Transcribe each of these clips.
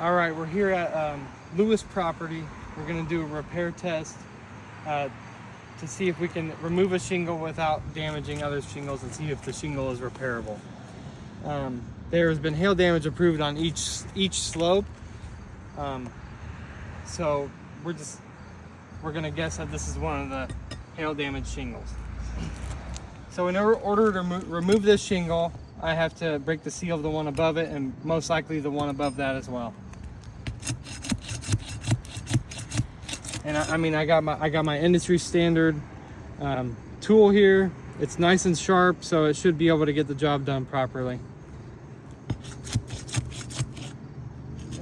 All right, we're here at Lewis Property. We're gonna do a repair test to see if we can remove a shingle without damaging other shingles and see if the shingle is repairable. There has been hail damage approved on each slope, so we're gonna guess that this is one of the hail damaged shingles. So in order to remove this shingle, I have to break the seal of the one above it and most likely the one above that as well. And I got my industry standard tool here. It's nice and sharp, so it should be able to get the job done properly.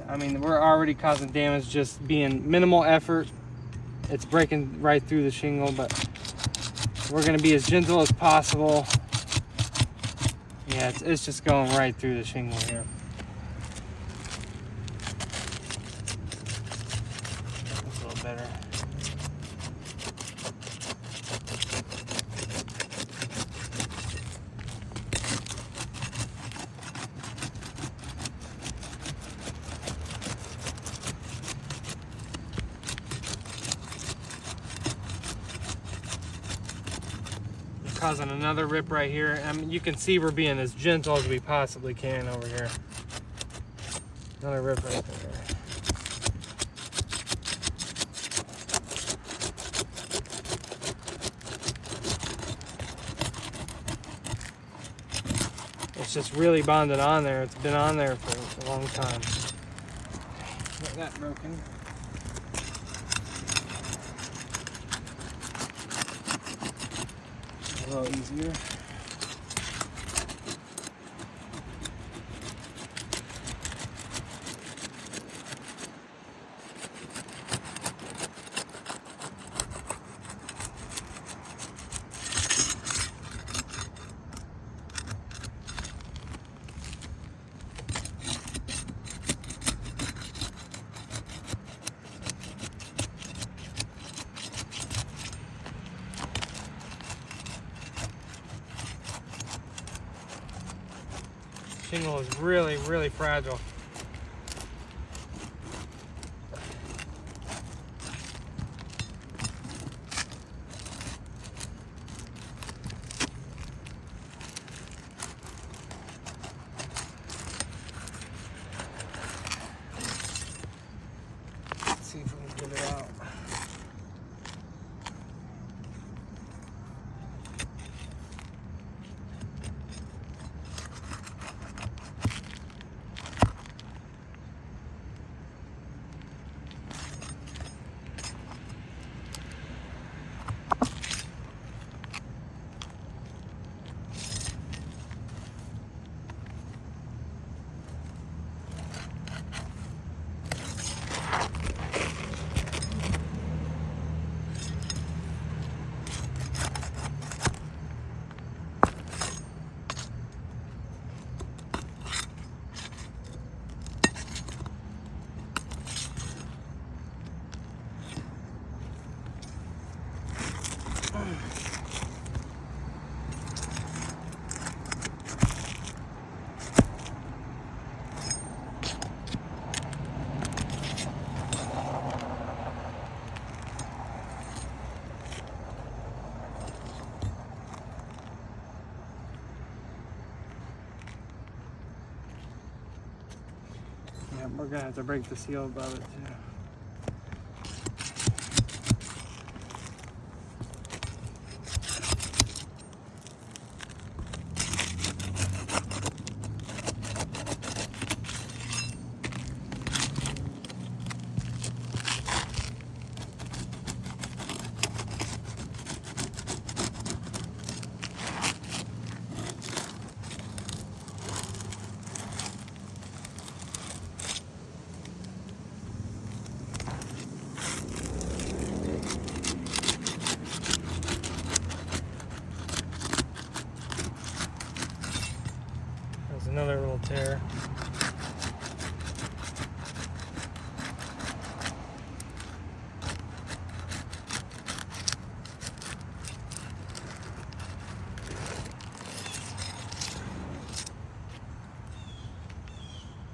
I mean, we're already causing damage just being minimal effort. It's breaking right through the shingle, but we're gonna be as gentle as possible. Yeah, it's just going right through the shingle here. That's a little better. Causing another rip right here. I mean, you can see we're being as gentle as we possibly can over here. Another rip right there. It's just really bonded on there. It's been on there for a long time. Got that broken. A little easier. Shingle is really, really fragile. Let's see if we can get it out. Yeah, we're gonna have to break the seal above it too. There's another little tear.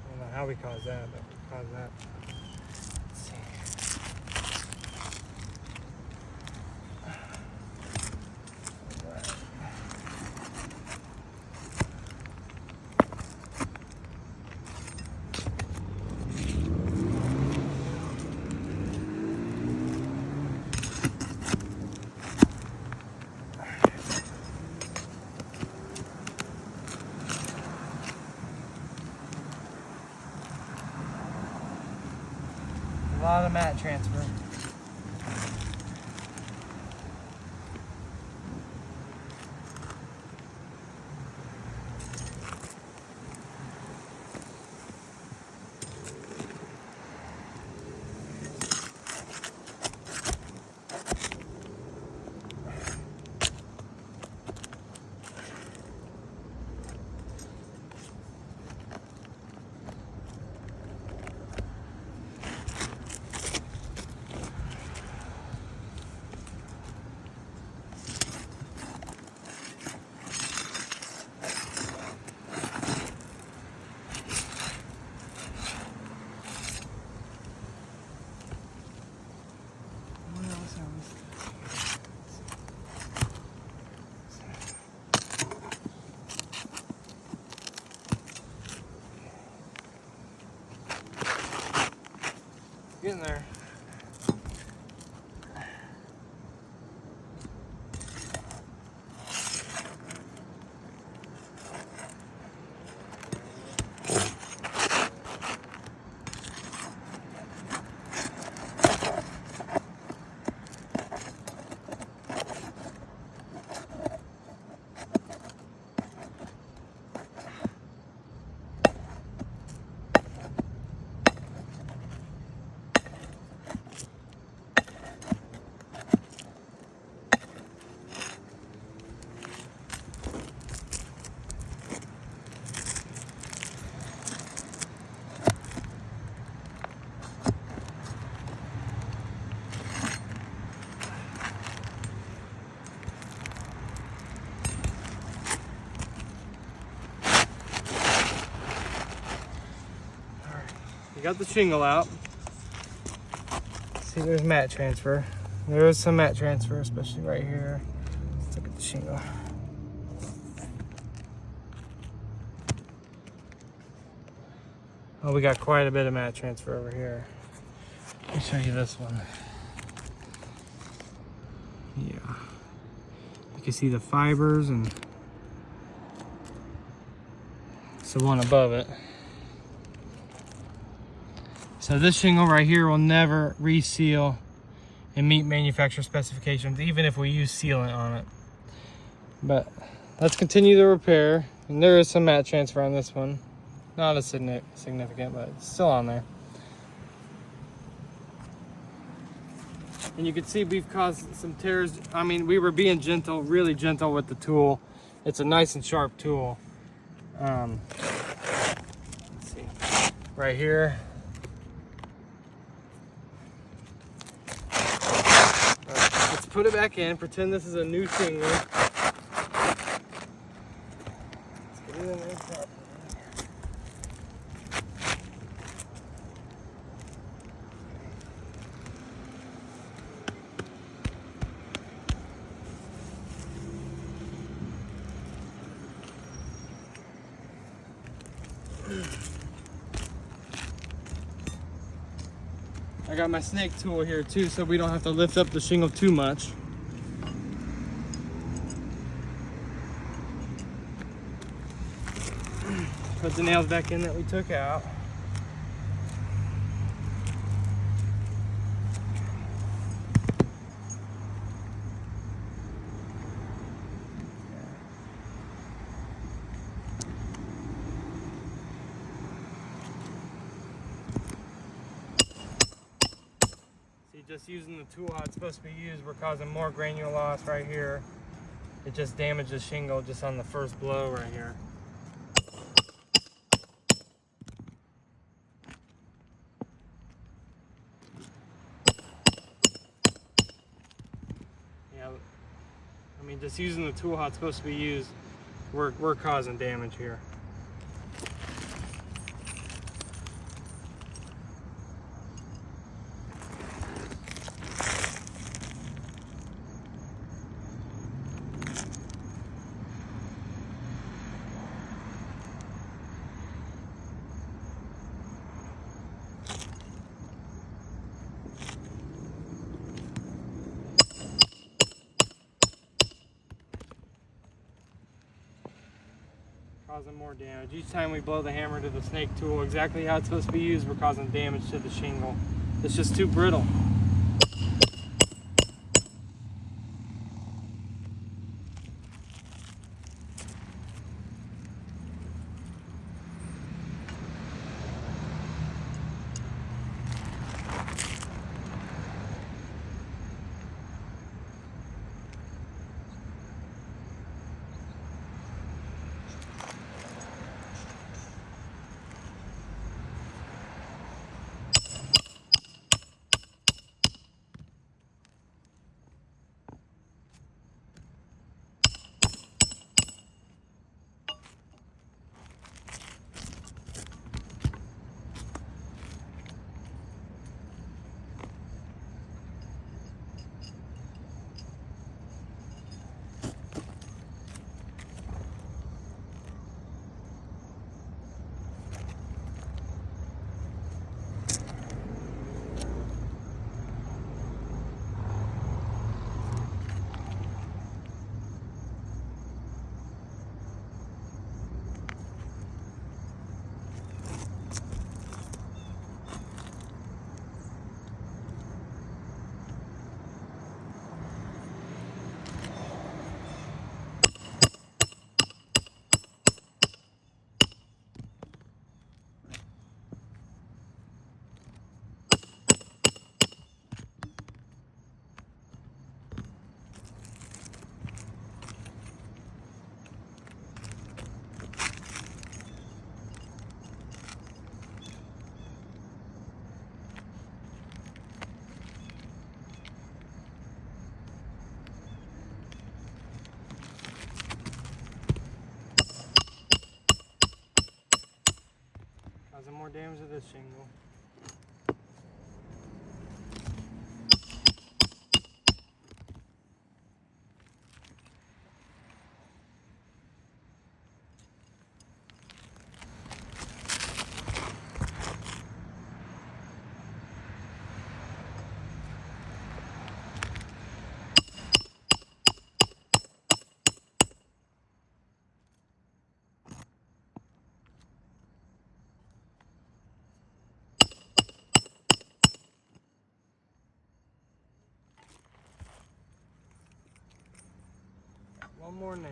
I don't know how we caused that, but we cause that. Let's see. A lot of mat transfer. Getting there. Got the shingle out. See, there's mat transfer. There is some mat transfer, especially right here. Let's look at the shingle. Oh, we got quite a bit of mat transfer over here. Let me show you this one. Yeah. You can see the fibers, and it's the one above it. So this shingle right here will never reseal and meet manufacturer specifications, even if we use sealant on it. But let's continue the repair. And there is some mat transfer on this one. Not as significant, but it's still on there. And you can see we've caused some tears. I mean, we were being gentle, really gentle with the tool. It's a nice and sharp tool. Let's see, right here. Let's put it back in, pretend this is a new shingle. Let's get it in there properly. I got my snake tool here too, so we don't have to lift up the shingle too much. Put the nails back in that we took out. Just using the tool how it's supposed to be used, we're causing more granule loss right here. It just damages shingle just on the first blow right here. Yeah, I mean, just using the tool how it's supposed to be used, we're causing damage here. causing more damage. Each time we blow the hammer to the snake tool exactly how it's supposed to be used, we're causing damage to the shingle. It's just too brittle. Causing more damage to this shingle. One more now.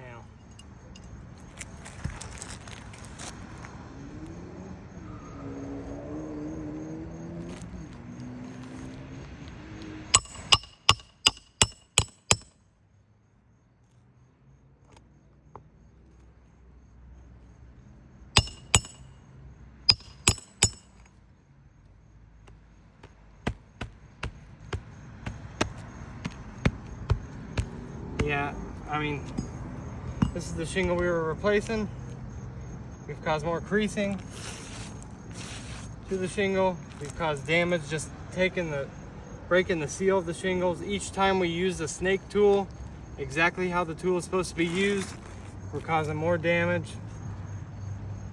Yeah, I mean, this is the shingle we were replacing. We've caused more creasing to the shingle. We've caused damage just breaking the seal of the shingles. Each time we use the snake tool, exactly how the tool is supposed to be used, we're causing more damage.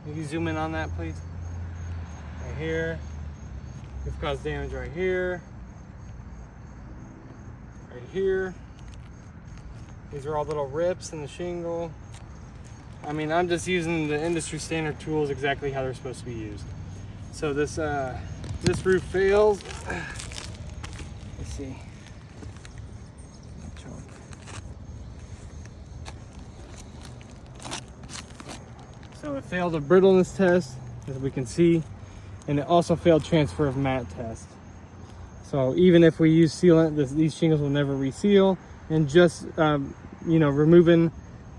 Can you zoom in on that, please? Right here. We've caused damage right here. Right here. These are all little rips in the shingle. I mean, I'm just using the industry standard tools exactly how they're supposed to be used. So this roof fails. Let's see. So it failed a brittleness test, as we can see, and it also failed transfer of mat test. So even if we use sealant, these shingles will never reseal. And just you know,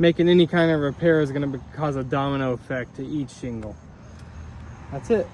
making any kind of repair is going to cause a domino effect to each shingle. That's it.